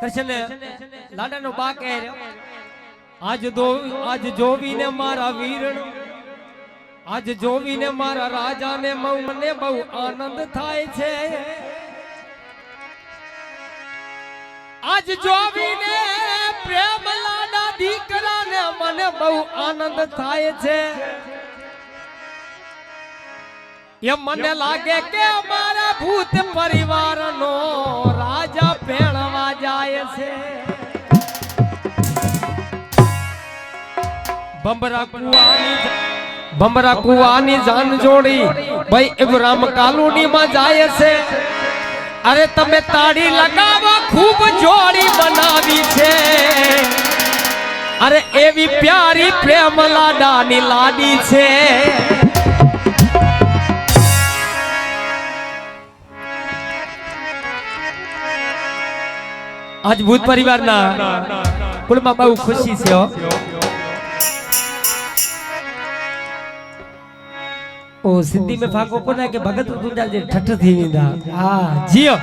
कृष्ण लाडा no बा कह रहे आज जोवीने मारा वीरण आज जोवीने मारा राजा ने મને બહુ આનંદ થાય છે आज જોવીને પ્રેમ લાડા દીકરાને મને બહુ આનંદ થાય છે એ મને લાગે કે મારા ભૂત પરિવારનો રાજા પેણવા જાય છે बंबरा कुआनी जान जोड़ी भाई इब्राहिम कालोनी में जाए से अरे तमे ताड़ी लगावा खूब जोड़ी बनावी छे अरे एवी प्यारी प्रेम लाडानी लाडी छे आज भूत परिवार ना कुल में बहु खुशी से हो ओ सिंधी में फाको कोना के भगत तुंजा जे ठठ थी विंदा हां जियो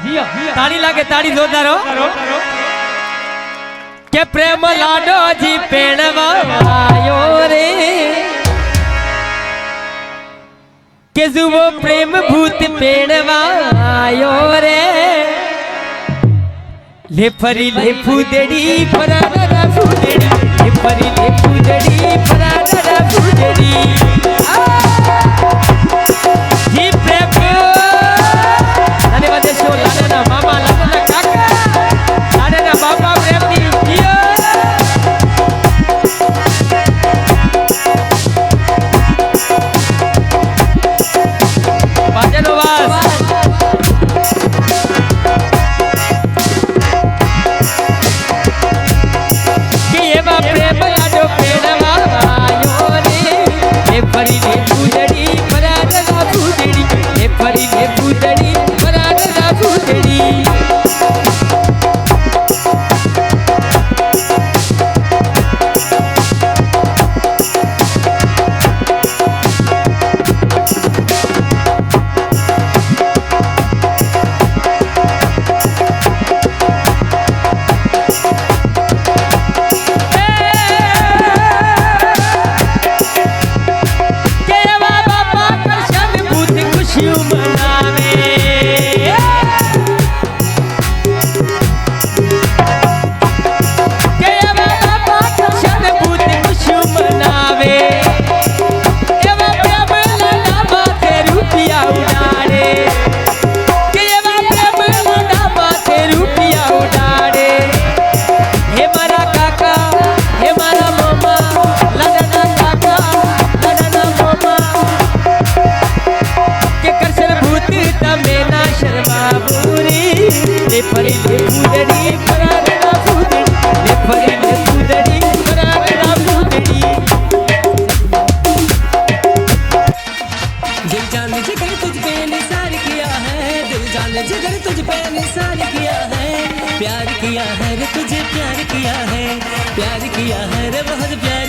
ताड़ी लागे ताड़ी जोरदार हो के प्रेम लाडो जी पेणवा आयो रे के जुवो प्रेम भूत पेणवा आयो रे ले फरी ले फूदड़ी फरारा फूदड़ी ले फरी ले फूदड़ी फरारा फूदड़ी ही प्रेम लाने वाले शो लाने ना मामा लाने ना काका लाने ना बाबा प्रेम दी जियो बाजनो वास के ये बा प्रेम लाडो पेड़वा आयो रे ए फरी ले फूदड़ी फरी ले फूदड़ी फरारा फूदड़ी फरी ले फूदड़ी फरारा फूदड़ी ले फरी ले फूदड़ी फरारा फूदड़ी दिल जान जिगर तुझ पे निसार किया है दिल जान जिगर तुझ पे निसार किया है प्यार किया है रे तुझे प्यार किया है रे बहुत प्यार